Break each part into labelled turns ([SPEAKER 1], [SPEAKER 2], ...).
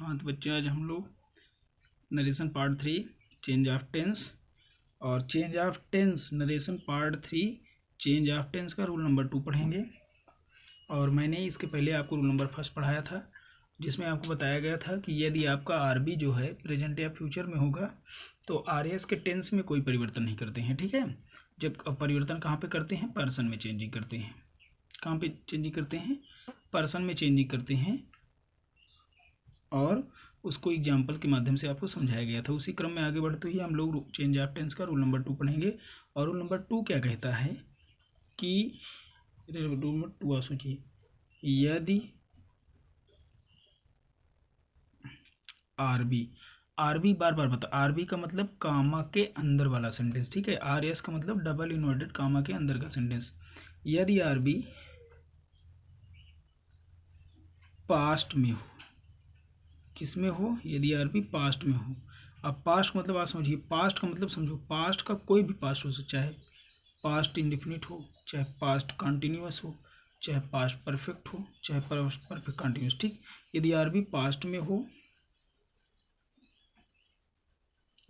[SPEAKER 1] हाँ तो बच्चे आज हम लोग narration part 3 change of tense और change of tense narration part 3 change of tense का रूल नंबर 2 पढ़ेंगे। और मैंने इसके पहले आपको रूल नंबर 1 पढ़ाया था, जिसमें आपको बताया गया था कि यदि आपका आरबी जो है प्रेजेंट या फ्यूचर में होगा तो आरएस के टेंस में कोई परिवर्तन नहीं करते हैं। ठीक है, जब परिवर्तन कहाँ पे करते हैं? पर्सन में चेंजिंग करते हैं। कहाँ पे चेंजिंग करते हैं? पर्सन में चेंजिंग करते हैं। और उसको एग्जाम्पल के माध्यम से आपको समझाया गया था। उसी क्रम में आगे बढ़ते ही हम लोग चेंज ऑफ टेंस का रूल नंबर 2 पढ़ेंगे। और रूल नंबर 2 क्या कहता है कि रूल नंबर 2 आप सोचिए, यदि आरबी, आरबी बार बार बता, आरबी का मतलब कामा के अंदर वाला सेंटेंस। ठीक है, आर एस का मतलब डबल इन्वर्टेड कामा के अंदर का सेंटेंस। यदि आरबी पास्ट में हो, किस में हो? यदि आरबी पास्ट में हो। अब पास्ट मतलब आप समझिए, पास्ट का मतलब समझो, पास्ट का कोई भी पास्ट हो सकता है, पास्ट इंडिफिनिट हो, चाहे पास्ट कंटिन्यूअस हो, चाहे पास्ट परफेक्ट हो, चाहे पास्ट परफेक्ट कंटिन्यूअस। ठीक, यदि आरबी पास्ट में हो,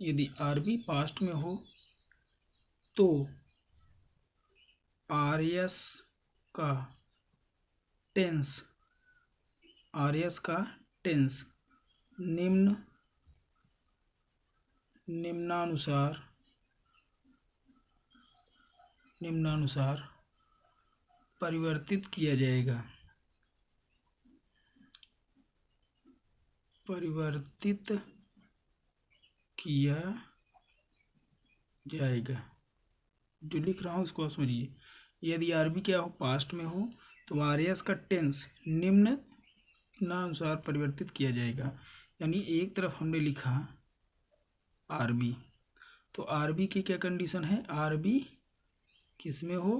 [SPEAKER 1] यदि आरबी पास्ट में हो तो आरएस का टेंस, आरएस का टेंस निम्नानुसार परिवर्तित किया जाएगा, परिवर्तित किया जाएगा। जो लिख रहा हूँ उसको समझिए। यदि आरबी क्या हो? पास्ट में हो तो आरएस का टेंस निम्नानुसार परिवर्तित किया जाएगा। यानी एक तरफ हमने लिखा आरबी, तो आरबी की क्या कंडीशन है? आरबी किस में हो?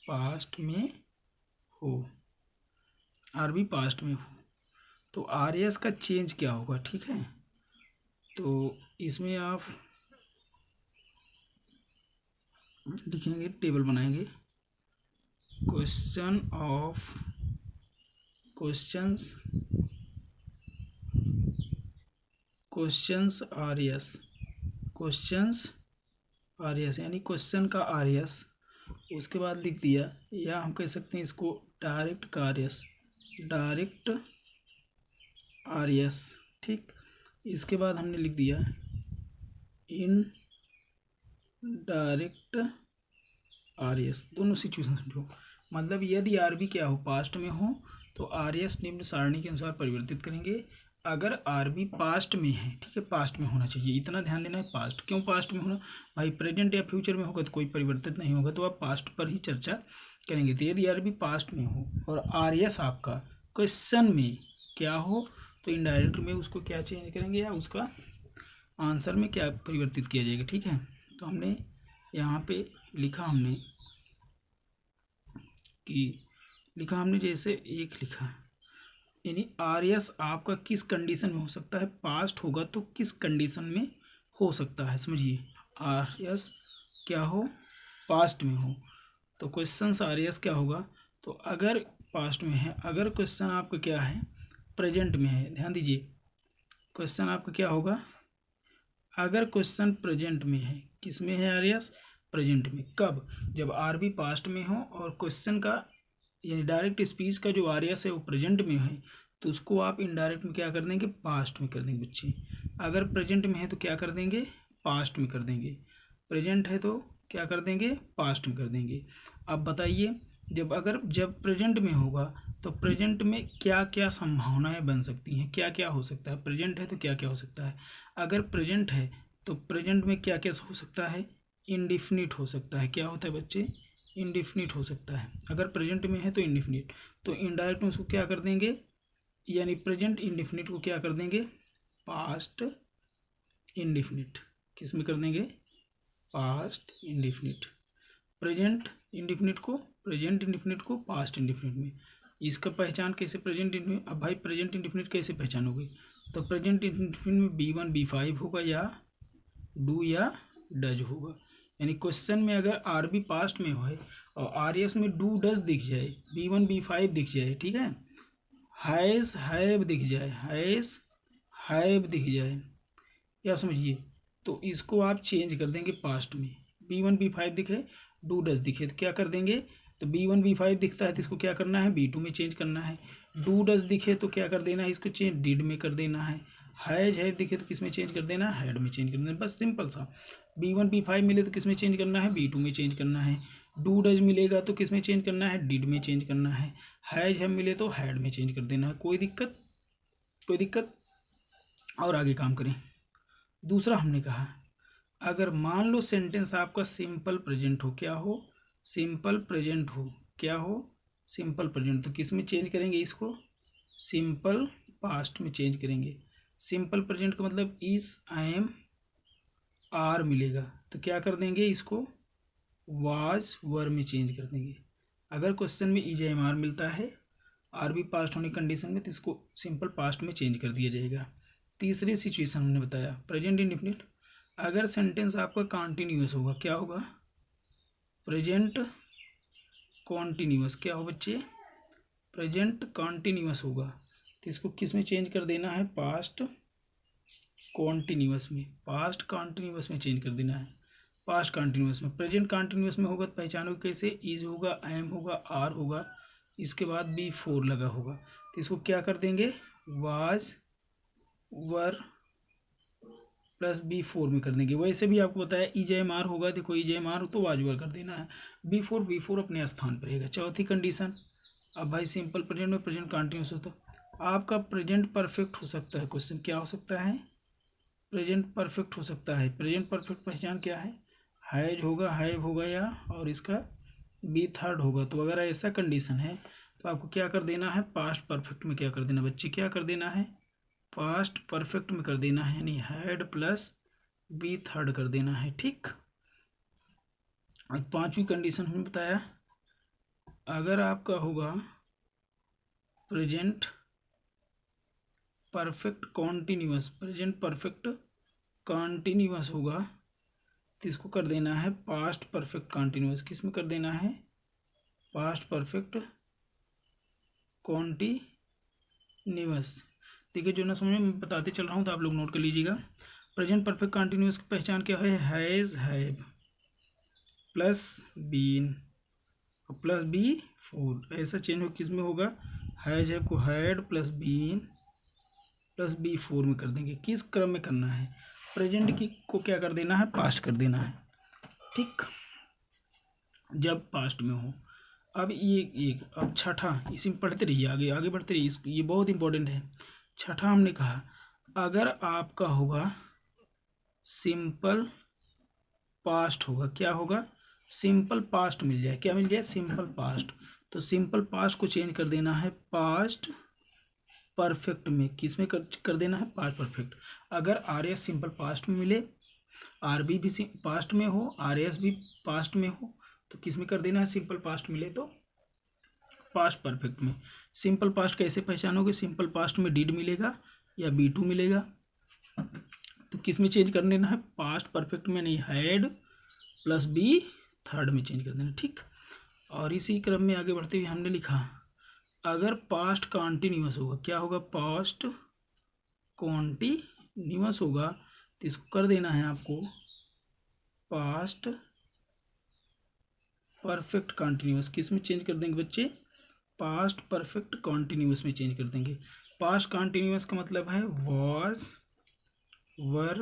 [SPEAKER 1] पास्ट में हो। आरबी पास्ट में हो तो आरएस का चेंज क्या होगा? ठीक है, तो इसमें आप लिखेंगे, टेबल बनाएंगे, क्वेश्चंस आरएस यानी क्वेश्चन का आरएस। उसके बाद लिख दिया, या हम कह सकते हैं इसको डायरेक्ट का आरएस, डायरेक्ट आरएस। ठीक, इसके बाद हमने लिख दिया इन डायरेक्ट आरएस। दोनों सिचुएशन समझो, मतलब यदि आरबी क्या हो? पास्ट में हो तो आरएस निम्न सारणी के अनुसार परिवर्तित करेंगे। अगर आरबी पास्ट में है, ठीक है, पास्ट में होना चाहिए, इतना ध्यान देना है। पास्ट क्यों पास्ट में होना? भाई प्रेजेंट या फ्यूचर में होगा तो कोई परिवर्तित नहीं होगा, तो आप पास्ट पर ही चर्चा करेंगे। तो यदि आरबी पास्ट में हो और आरएस आपका क्वेश्चन में क्या हो तो इनडायरेक्ट में उसको क्या चेंज करेंगे, या उसका आंसर में क्या परिवर्तित किया जाएगा। ठीक है, तो हमने यहाँ पे लिखा, हमने जैसे एक लिखा, यानी आरएस आपका किस कंडीशन में हो सकता है? पास्ट होगा तो किस कंडीशन में हो सकता है, समझिए। आरएस क्या हो? पास्ट में हो तो क्वेश्चन आरएस क्या होगा? तो अगर पास्ट में है, अगर क्वेश्चन आपका क्या है? प्रेजेंट में है, ध्यान दीजिए, क्वेश्चन आपका क्या होगा? अगर क्वेश्चन प्रेजेंट में है, किस में है आरएस? प्रेजेंट में। कब? जब आरबी पास्ट में हो और क्वेश्चन का यानी डायरेक्ट स्पीच का जो आरएस है वो प्रेजेंट में है, तो उसको आप इनडायरेक्ट में क्या कर देंगे? पास्ट में कर देंगे बच्चे। अगर प्रेजेंट में है तो क्या कर देंगे? पास्ट में कर देंगे। प्रेजेंट है तो क्या कर देंगे? पास्ट में कर देंगे। अब बताइए, जब प्रेजेंट में होगा तो प्रेजेंट में क्या क्या संभावनाएं बन सकती हैं, क्या क्या हो सकता है? प्रेजेंट है तो क्या क्या हो सकता है? अगर प्रेजेंट है तो प्रेजेंट में क्या क्या हो सकता है? इंडिफिनिट हो सकता है। क्या होता है बच्चे? इंडिफिनिट हो सकता है। अगर प्रेजेंट में है तो इंडिफिनिट, तो इनडायरेक्ट में उसको क्या कर देंगे? यानी प्रेजेंट इंडिफिनिट को क्या कर देंगे? Past indefinite. किस में कर देंगे? Past indefinite. प्रेजेंट इंडिफिनिट को पास्ट इंडिफिनिट में। इसका पहचान कैसे? Present indefinite. अब भाई प्रेजेंट इंडिफिनिट कैसे पहचानोगे? तो प्रेजेंट इंडिफिनिट में B1 B5 होगा, या डू या डज होगा। यानी क्वेश्चन में अगर आरबी पास्ट में हो और आरएस में डू डज दिख जाए, B1 B5 दिख जाए, ठीक है, हैज हैव दिख जाए, हैव दिख जाए, या समझिए, तो इसको आप चेंज कर देंगे पास्ट में। B1 B5 दिखे, डू डज दिखे तो क्या कर देंगे, तो B1 B5 दिखता है तो इसको क्या करना है, B2 में चेंज करना है। डू डज दिखे तो क्या कर देना है, इसको चेंज डिड में कर देना है। हैज हैव दिखे तो किस में चेंज कर देना है, हैड में चेंज कर देना है। बस सिंपल सा। B1 B5 मिले तो किस में चेंज करना है, B2 में चेंज करना है। डू डज मिलेगा तो किस में चेंज करना है, डिड में चेंज करना है। हैज हैव मिले तो हैड में चेंज कर देना है। कोई दिक्कत, कोई दिक्कत। और आगे काम करें। दूसरा हमने कहा, अगर मान लो सेंटेंस आपका सिंपल प्रेजेंट हो, क्या हो, सिंपल प्रेजेंट हो, क्या हो, सिंपल प्रेजेंट, तो किस में चेंज करेंगे इसको, सिंपल पास्ट में चेंज करेंगे। सिंपल प्रेजेंट का मतलब इज, आई एम, आर मिलेगा तो क्या कर देंगे, इसको वाज वर में चेंज कर देंगे। अगर क्वेश्चन में इज एम आर मिलता है, आर भी पास्ट होने कंडीशन में, तो इसको सिंपल पास्ट में चेंज कर दिया जाएगा। तीसरी सिचुएशन हमने बताया प्रेजेंट इंडेफिनिट। अगर सेंटेंस आपका कॉन्टिन्यूअस होगा, क्या होगा, प्रेजेंट कॉन्टिन्यूअस, क्या हो बच्चे, प्रेजेंट कॉन्टिन्यूअस होगा तो इसको किस में चेंज कर देना है, पास्ट कॉन्टिन्यूअस में, पास्ट कॉन्टिन्यूअस में चेंज कर देना है। पास्ट कॉन्टिन्यूअस में, प्रेजेंट कॉन्टिन्यूअस में होगा तो पहचानो कैसे, इज होगा, आई एम होगा, आर होगा, इसके बाद B4 लगा होगा तो इसको क्या कर देंगे, वाज वर प्लस B4 में कर देंगे। वैसे भी आपको बताया इज एम आर होगा, देखो इज एम आर हो तो वाज वर कर देना है। B4 अपने स्थान पर रहेगा। चौथी कंडीशन, अब भाई सिंपल प्रेजेंट में प्रेजेंट कॉन्टिन्यूअस हो तो आपका प्रेजेंट परफेक्ट हो सकता है। क्वेश्चन क्या हो सकता है, प्रेजेंट परफेक्ट हो सकता है। प्रेजेंट परफेक्ट पहचान क्या है, हैज होगा, हैव होगा, या और इसका B3 होगा। तो अगर ऐसा कंडीशन है तो आपको क्या कर देना है, पास्ट परफेक्ट में क्या कर देना बच्चे, क्या कर देना है, पास्ट परफेक्ट में कर देना है, यानी हैड प्लस B3 कर देना है। ठीक। अब पांचवी कंडीशन हमने बताया, अगर आपका होगा present perfect continuous, present perfect continuous होगा तो इसको कर देना है पास्ट परफेक्ट कॉन्टिन्यूअस। किस में कर देना है, पास्ट परफेक्ट कॉन्टिन्यूअस। देखिए जो ना समझ में बताते चल रहा हूँ तो आप लोग नोट कर लीजिएगा। प्रेजेंट परफेक्ट कॉन्टिन्यूअस की पहचान क्या है, has have plus been plus B4। ऐसा चेंज हो किस में होगा, हैज हैव को had plus been plus B4 में कर देंगे। किस क्रम में करना है, प्रेजेंट की को क्या कर देना है, पास्ट कर देना है। ठीक, जब पास्ट में हो। अब ये अब छठा, इसी में पढ़ते रहिए, आगे आगे बढ़ते रहिए, ये बहुत इंपॉर्टेंट है। छठा हमने कहा, अगर आपका होगा सिंपल पास्ट होगा, क्या होगा, सिंपल पास्ट मिल जाए, क्या मिल जाए, सिंपल पास्ट, तो सिंपल पास्ट को चेंज कर देना है पास्ट परफेक्ट में। किस में कर देना है, पास्ट परफेक्ट। अगर आर एस सिंपल पास्ट में मिले, आर बी भी पास्ट में हो, आर एस भी पास्ट में हो, तो किस में कर देना है, सिंपल पास्ट मिले तो पास्ट परफेक्ट में। सिंपल पास्ट कैसे पहचानोगे, सिंपल पास्ट में डिड मिलेगा या B2 मिलेगा, तो किस में चेंज कर देना है, पास्ट परफेक्ट में, नहीं हैड प्लस B3 में चेंज कर देना। ठीक। और इसी क्रम में आगे बढ़ते हुए हमने लिखा, अगर पास्ट कॉन्टिन्यूअस होगा, क्या होगा, पास्ट कॉन्टिन्यूअस होगा तो इसको कर देना है आपको पास्ट परफेक्ट कॉन्टिन्यूअस। किस में चेंज कर देंगे बच्चे, पास्ट परफेक्ट कॉन्टिन्यूअस में चेंज कर देंगे। पास्ट कॉन्टिन्यूअस का मतलब है वाज वर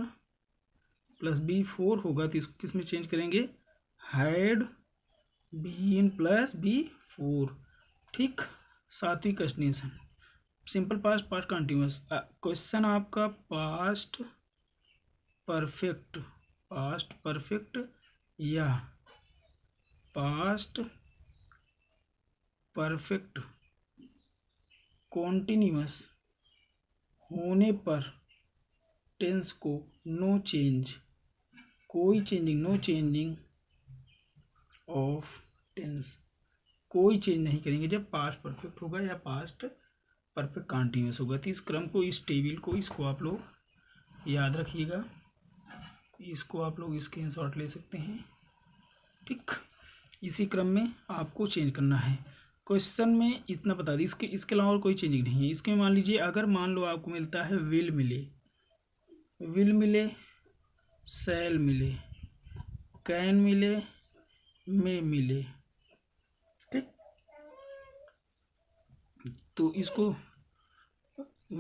[SPEAKER 1] प्लस B4 होगा तो इसको किस में चेंज करेंगे, हैड बीन प्लस B4। ठीक। सातवीं condition, simple past past continuous. Question आपका पास्ट परफेक्ट या पास्ट परफेक्ट कॉन्टिन्यूअस होने पर टेंस को नो चेंज, कोई changing, no changing of tense, कोई चेंज नहीं करेंगे जब पास्ट परफेक्ट होगा या पास्ट परफेक्ट कॉन्टिन्यूअस होगा। तो इस क्रम को, इस टेबल को, इसको आप लोग याद रखिएगा, इसको आप लोग स्क्रीनशॉट ले सकते हैं। ठीक। इसी क्रम में आपको चेंज करना है। क्वेश्चन में इतना बता दी, इसके अलावा और कोई चेंजिंग नहीं है। इसके मान लीजिए, अगर मान लो आपको मिलता है विल मिले, विल मिले, शैल मिले, कैन मिले, मे मिले। ठीक, तो इसको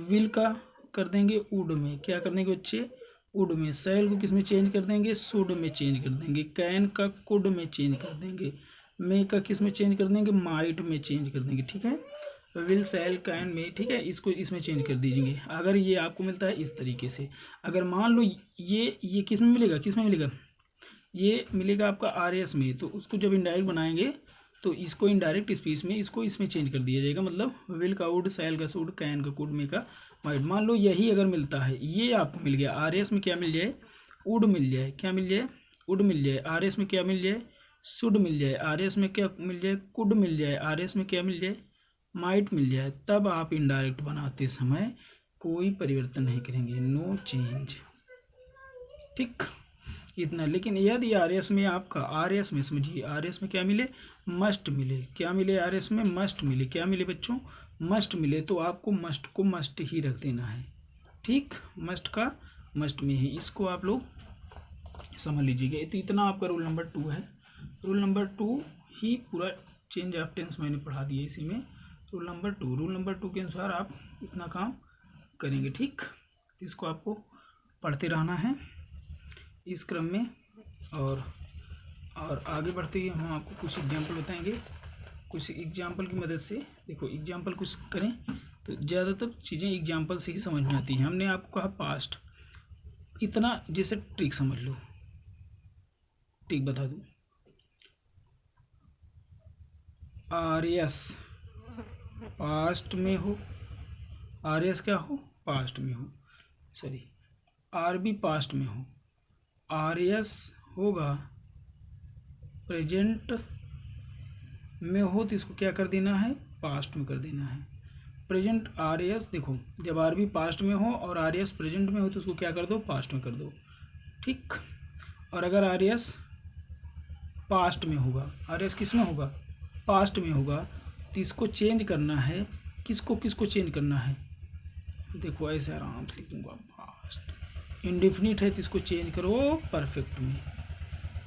[SPEAKER 1] विल का कर देंगे वुड में, क्या कर देंगे बच्चे, वुड में। शैल को किस में चेंज कर देंगे, शुड में चेंज कर देंगे। कैन का कुड में चेंज कर देंगे। मे का किस में चेंज कर देंगे, माइट में चेंज कर देंगे। ठीक है, विल, शैल, कैन, मे। ठीक है, इसको इसमें चेंज कर दीजिए। अगर ये आपको मिलता है इस तरीके से, अगर मान लो ये किस में मिलेगा, किस में मिलेगा, ये मिलेगा आपका आर एस में, तो उसको जब इनडायरेक्ट बनाएंगे तो इसको इनडायरेक्ट स्पीच में इसको इसमें चेंज कर दिया जाएगा। मतलब विल का वुड, शैल का शुड, कैन का कुड, मे का माइट। मान लो यही अगर मिलता है, ये आपको मिल गया, आर एस में क्या मिल जाए, वुड मिल जाए, क्या मिल जाए, वुड मिल जाए। आर एस में क्या मिल जाए, शुड मिल जाए। आर एस में क्या मिल जाए, कुड मिल जाए। आर एस में क्या मिल जाए, माइट मिल जाए। तब आप इनडायरेक्ट बनाते समय कोई परिवर्तन नहीं करेंगे, नो चेंज। ठीक, इतना। लेकिन यदि आर एस में आपका, आर एस में समझिए, आर एस में क्या मिले, मस्ट मिले। क्या मिले, आर एस में मस्ट मिले। क्या मिले बच्चों, मस्ट मिले, तो आपको मस्ट को मस्ट ही रख देना है। ठीक, मस्ट का मस्ट में ही, इसको आप लोग समझ लीजिएगा। तो इतना आपका रूल नंबर 2 है। रूल नंबर 2 ही पूरा चेंज ऑफ टेंस मैंने पढ़ा दिया इसी में। रूल नंबर 2 के अनुसार आप इतना काम करेंगे। ठीक, इसको आपको पढ़ते रहना है इस क्रम में। और आगे बढ़ते ही हम आपको कुछ एग्जाम्पल बताएंगे। कुछ एग्जाम्पल की मदद से, देखो एग्जाम्पल कुछ करें तो ज़्यादातर चीज़ें एग्जाम्पल से ही समझ में आती हैं। हमने आपको कहा पास्ट, इतना जैसे ट्रिक समझ लो, ट्रिक बता दूँ। आर एस पास्ट में हो, आर एस क्या हो, पास्ट में हो, सॉरी आर बी पास्ट में हो, आर एस होगा प्रेजेंट में हो तो इसको क्या कर देना है, पास्ट में कर देना है। प्रेजेंट आर एस, देखो जब आर बी पास्ट में हो और आर एस प्रेजेंट में हो तो उसको क्या कर दो, पास्ट में कर दो। ठीक, और अगर आर एस पास्ट में होगा, आर एस किस में होगा, पास्ट में होगा, तो इसको चेंज करना है। किसको किसको चेंज करना है, देखो ऐसे आराम से लिखूंगा, पास्ट इंडिफिनिट है तो इसको चेंज करो परफेक्ट में।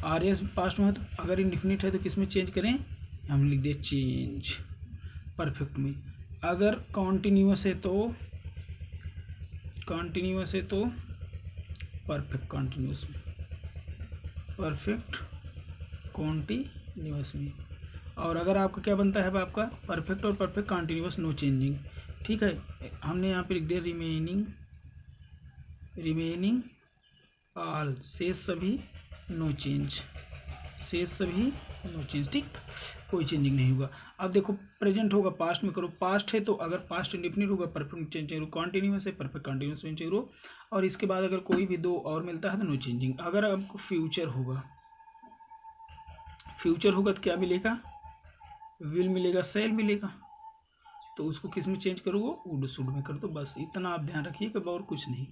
[SPEAKER 1] आर एस पास्ट में है तो अगर इंडिफिनिट है तो किस में चेंज करें, हम लिख दे चेंज परफेक्ट में। अगर कॉन्टिन्यूअस है तो परफेक्ट कॉन्टिन्यूअस में, परफेक्ट कॉन्टिन्यूअस में। और अगर आपका क्या बनता है, आपका परफेक्ट और परफेक्ट कॉन्टिन्यूअस नो चेंजिंग। ठीक है, हमने यहाँ पे लिख दिया रिमेनिंग ऑल, शेष सभी नो चेंज, शेष सभी नो चेंज। ठीक, कोई चेंजिंग नहीं होगा। अब देखो प्रेजेंट होगा, पास्ट में करो, पास्ट है तो अगर पास्ट इंडिफिनिट होगा परफेक्ट चेंज करो, कॉन्टिन्यूअस है परफेक्ट कॉन्टिन्यूअस चेंज करो, और इसके बाद अगर कोई भी दो और मिलता है तो नो चेंजिंग। अगर आपको फ्यूचर होगा तो क्या मिलेगा, विल मिलेगा, शैल मिलेगा, तो उसको किस में चेंज करोगे, वुड शुड में कर दो। बस इतना आप ध्यान रखिएगा और कुछ नहीं।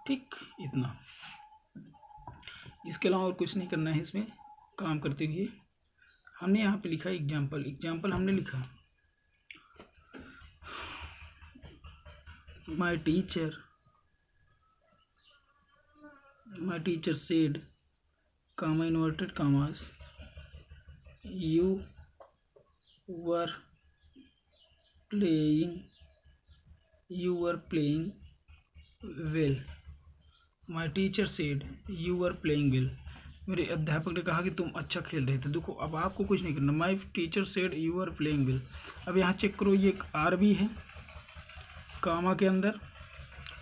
[SPEAKER 1] ठीक, इतना, इसके अलावा और कुछ नहीं करना है इसमें काम करते हुए। हमने यहाँ पे लिखा एग्जाम्पल हमने लिखा, my teacher said, comma inverted commas, you were playing well. My teacher said you were playing well, मेरे अध्यापक ने कहा कि तुम अच्छा खेल रहे थे। देखो अब आपको कुछ नहीं करना, my teacher said you are playing well. अब यहाँ चेक करो, ये एक आर बी है, कामा के अंदर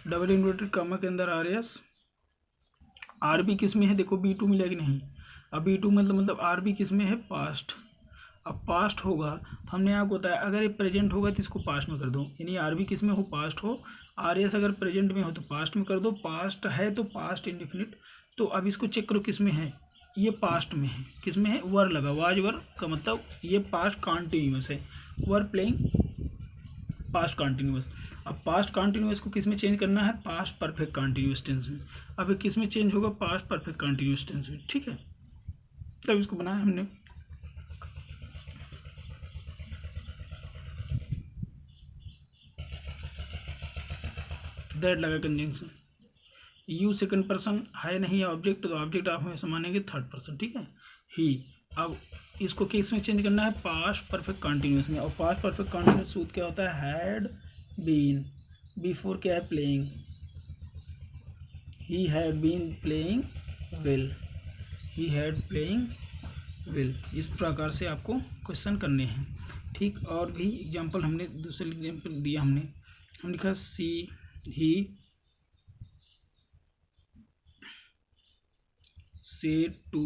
[SPEAKER 1] डबल इन्वर्टेड कामा के अंदर आर एस। आर बी किस में है, देखो बी टू मिला कि नहीं। अब बी टू मतलब आर बी किस में है, पास्ट। अब पास्ट होगा तो हमने आपको बताया अगर ये प्रेजेंट होगा तो इसको पास्ट में कर दो, यानी आर बी किस में हो, पास्ट हो। आर एस अगर प्रेजेंट में हो तो पास्ट में कर दो, पास्ट है तो पास्ट इंडिफिनिट। तो अब इसको चेक करो किस में है, ये पास्ट में है। किस में है, वर लगा, वाज वर का मतलब ये पास्ट कॉन्टिन्यूअस है, वर प्लेइंग पास्ट कॉन्टिन्यूअस। अब पास्ट कॉन्टिन्यूअस को किस में चेंज करना है, पास्ट परफेक्ट कॉन्टिन्यूअस टेंस में। अब ये किस में चेंज होगा, पास्ट परफेक्ट कॉन्टिन्यूअस टेंस में। ठीक है, तब इसको बनाया हमने। दैट लगा कंजंक्शन, यू सेकंड पर्सन है नहीं ऑब्जेक्ट, तो ऑब्जेक्ट आप हमेशा मानेंगे थर्ड पर्सन, ठीक है। ही, अब इसको किस में चेंज करना है, पास्ट परफेक्ट कंटिन्यूस में। और पास्ट परफेक्ट कंटिन्यूस सूत्र क्या होता है, हैड बीन, बिफोर क्या है, playing, he had been playing will, he had playing will. इस प्रकार से आपको क्वेश्चन करने हैं, ठीक। और भी एग्जांपल हमने दूसरे एग्जांपल दिया, हमने लिखा सी ही said to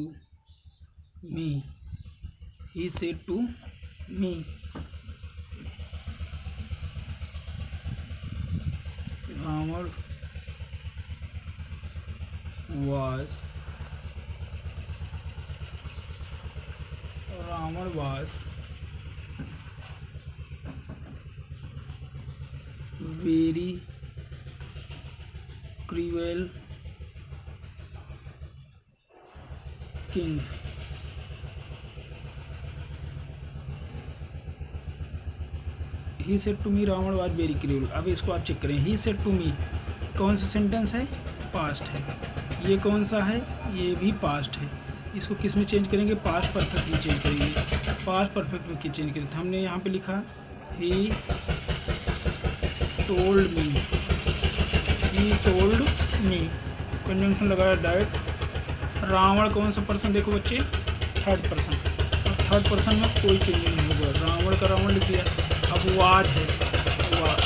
[SPEAKER 1] me, he said to me, Ramar was very cruel king, he said to me Ravan was very cruel. अब इसको आप चेक करें, ही सेड टू मी कौन सा सेंटेंस है, पास्ट है। ये कौन सा है, ये भी पास्ट है। इसको किस में चेंज करेंगे, पास्ट परफेक्ट में चेंज करेंगे। पास्ट परफेक्ट में चेंज करें तो हमने यहाँ पे लिखा ही told me, he told me, conjunction लगाया डायरेक्ट। रावण कौन सा पर्सन, देखो बच्चे थर्ड पर्सन, और थर्ड पर्सन में कोई चेंज नहीं होगा, रावण का रावण लिख दिया। अब वाज है, वाज,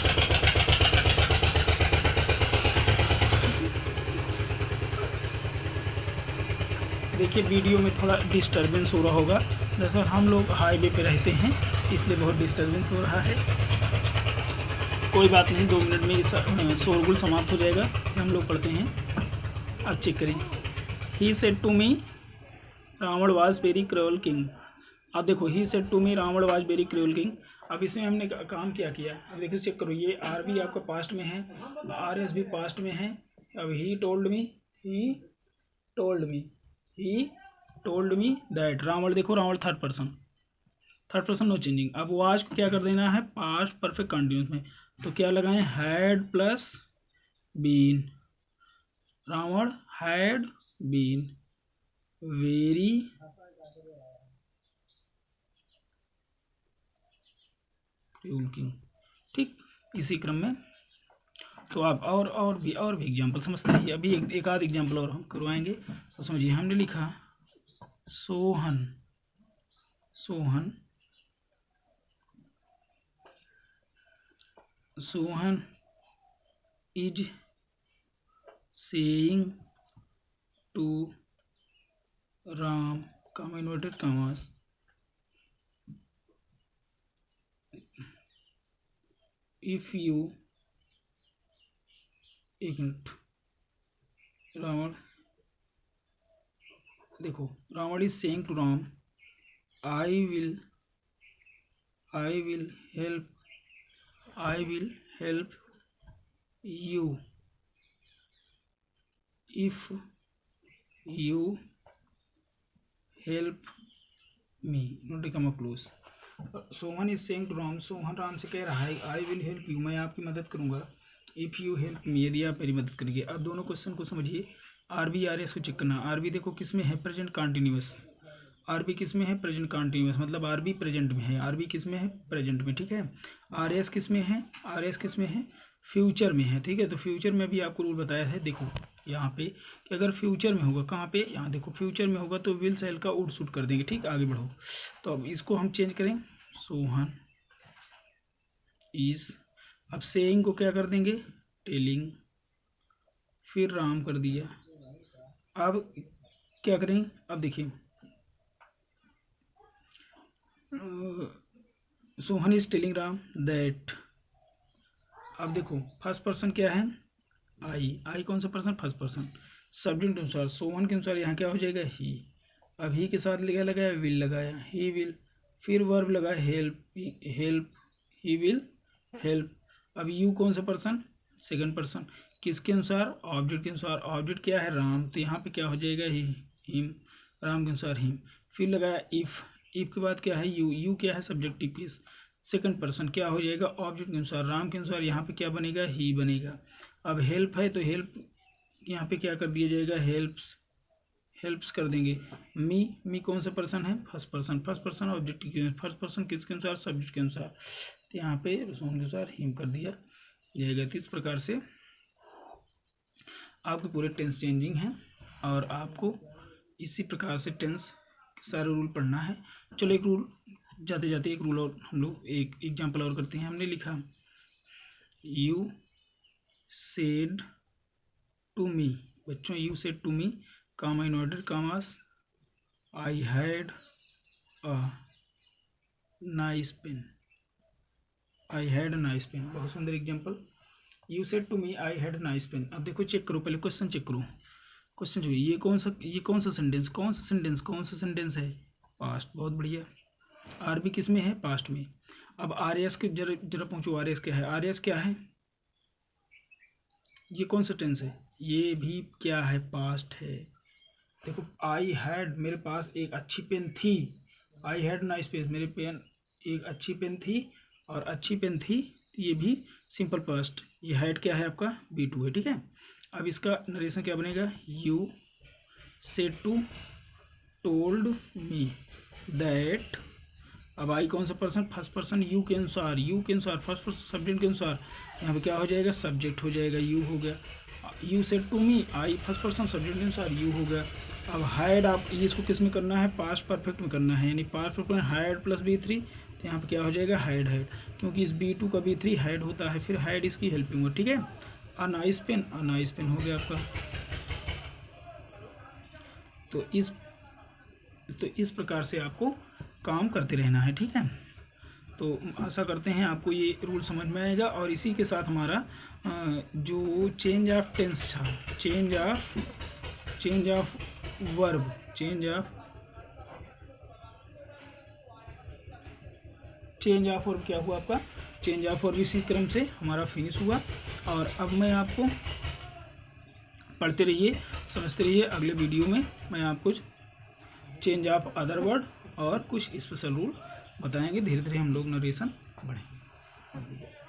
[SPEAKER 1] देखिए वीडियो में थोड़ा डिस्टरबेंस हो रहा होगा, दरअसल हम लोग हाईवे पे रहते हैं इसलिए बहुत डिस्टरबेंस हो रहा है। कोई बात नहीं, 2 मिनट में शोरगुल समाप्त हो जाएगा, हम लोग पढ़ते हैं। अब चेक करें, he said to me Ravan was very cruel king. अब देखो, he said to me Ravan was very cruel king. अब इसमें हमने काम क्या किया, अब देखो चेक करो, ये आर भी आपका पास्ट में है, आर एस भी पास्ट में है। अब he told me, he told me, he told me that. Ravan देखो, Ravan third person no changing. अब वाज को क्या कर देना है, पास्ट परफेक्ट कंटिन्यूस में, तो क्या लगाएं, had plus been. Ravan had been very cruel king, ठीक। इसी क्रम में तो आप और भी एग्जाम्पल समझते रहिए। अभी एक आध एग्जाम्पल और हम करवाएंगे, तो समझिए। हमने लिखा Sohan is saying to Ram, comma inverted commas, if you, एक मिनट, रावण देखो, Ravan is saying to Ram, I will help you if you help me, note come close. Sohan is saying to Ram, Sohan Ram से कह रहा है, आई विल हेल्प यू, मैं आपकी मदद करूंगा, इफ़ यू हेल्प मी, यदि आप मेरी मदद करेंगे। अब दोनों क्वेश्चन को समझिए। आरबी आरएस को चेक करना। आरबी देखो किस में है, प्रेजेंट कंटिन्यूअस। आरबी किस में है, प्रेजेंट कंटिन्यूअस, मतलब आरबी प्रेजेंट में है, आरबी किस में है, प्रेजेंट में, ठीक है। आरएस किस में है, आरएस किस में है, फ्यूचर में है, ठीक है। तो फ्यूचर में भी आपको रूल बताया है, देखो यहाँ पे कि अगर फ्यूचर में होगा, कहाँ पे, यहाँ देखो, फ्यूचर में होगा तो विल सेल का उड शूट कर देंगे, ठीक। आगे बढ़ो, तो अब इसको हम चेंज करें, सोहन इज, अब सेइंग को क्या कर देंगे, टेलिंग, फिर राम कर दिया। अब क्या करें, अब देखिए, Sohan is telling Ram that. अब देखो फर्स्ट पर्सन क्या है, आई कौन सा पर्सन, फर्स्ट पर्सन। सब्जेक्ट अनुसार सोहन के अनुसार यहाँ क्या हो जाएगा, ही। अब ही के साथ क्या लगाया, विल लगाया, ही विल, फिर वर्ब लगाया हेल्प, ही विल हेल्प। अब यू कौन सा पर्सन, सेकंड पर्सन, किसके अनुसार, ऑब्जेक्ट के अनुसार। ऑब्जेक्ट क्या है, राम, तो यहाँ पे क्या हो जाएगा, हिम, राम के अनुसार हिम। फिर लगाया इफ़ के बाद क्या है, यू क्या है, सब्जेक्टिव केस, सेकंड पर्सन, क्या हो जाएगा, ऑब्जेक्ट के अनुसार, राम के अनुसार, यहाँ पे क्या बनेगा, ही बनेगा। अब हेल्प है तो हेल्प यहाँ पे क्या कर दिया जाएगा, हेल्प्स कर देंगे। मी कौन सा पर्सन है, फर्स्ट पर्सन ऑब्जेक्ट के फर्स्ट पर्सन किसके अनुसार, सब्जेक्ट के अनुसार। तो यहाँ पे रसूम के अनुसार हिम कर दिया जाएगा। तो इस प्रकार से आपके पूरे टेंस चेंजिंग हैं और आपको इसी प्रकार से टेंस के सारे रूल पढ़ना है। चलो एक रूल जाते जाते एक रूल और हम लोग एक एग्जांपल और करते हैं। हमने लिखा यू सेड टू मी, बच्चों you said to me comma inverted commas I had a nice pen, I had a nice pen. बहुत सुंदर example. You said to me I had a nice pen. अब देखो check करो, पहले question check करो। Question जो ये कौन सा सेंटेंस है, पास्ट। बहुत बढ़िया। आर भी किस में है, पास्ट में। अब आर एस के जरा पूछो, आर एस क्या है, आर एस क्या है, ये कौन सा टेंस है, ये भी क्या है, पास्ट है। देखो आई हैड, मेरे पास एक अच्छी पेन थी, आई हैड नाइस पेन, मेरे पेन एक अच्छी पेन थी और अच्छी पेन थी, ये भी सिंपल पास्ट। ये हैड क्या है आपका, B2 है, ठीक है। अब इसका नरेशन क्या बनेगा, you said to told me that. अब आई कौन सा पर्सन, फर्स्ट पर्सन, यू के अनुसार फर्स्ट पर्सन सब्जेक्ट के अनुसार, यहाँ पे क्या हो जाएगा, सब्जेक्ट हो जाएगा, यू हो गया। You said to me, I first person subject के अनुसार, यू हो गया। अब हाइड, आप इसको किस में करना है, पास्ट परफेक्ट में करना है, यानी पास्ट परफेक्ट में हाइड प्लस B3, तो यहाँ पे क्या हो जाएगा, हाइड, क्योंकि इस B2 का B3 हाइड होता है, फिर हाइड इसकी हेल्पिंग हो, ठीक है। अ नाइस पेन हो गया आपका। तो इस प्रकार से आपको काम करते रहना है, ठीक है। तो आशा करते हैं आपको ये रूल समझ में आएगा। और इसी के साथ हमारा जो चेंज ऑफ टेंस था, चेंज ऑफ वर्ब क्या हुआ आपका, चेंज ऑफ वर्ब इसी क्रम से हमारा फिनिश हुआ। और अब मैं आपको पढ़ते रहिए, समझते रहिए। अगले वीडियो में मैं आपको चेंज ऑफ अदर वर्ड और कुछ स्पेशल रूल बताएंगे। धीरे धीरे हम लोग नरेशन बढ़ेंगे।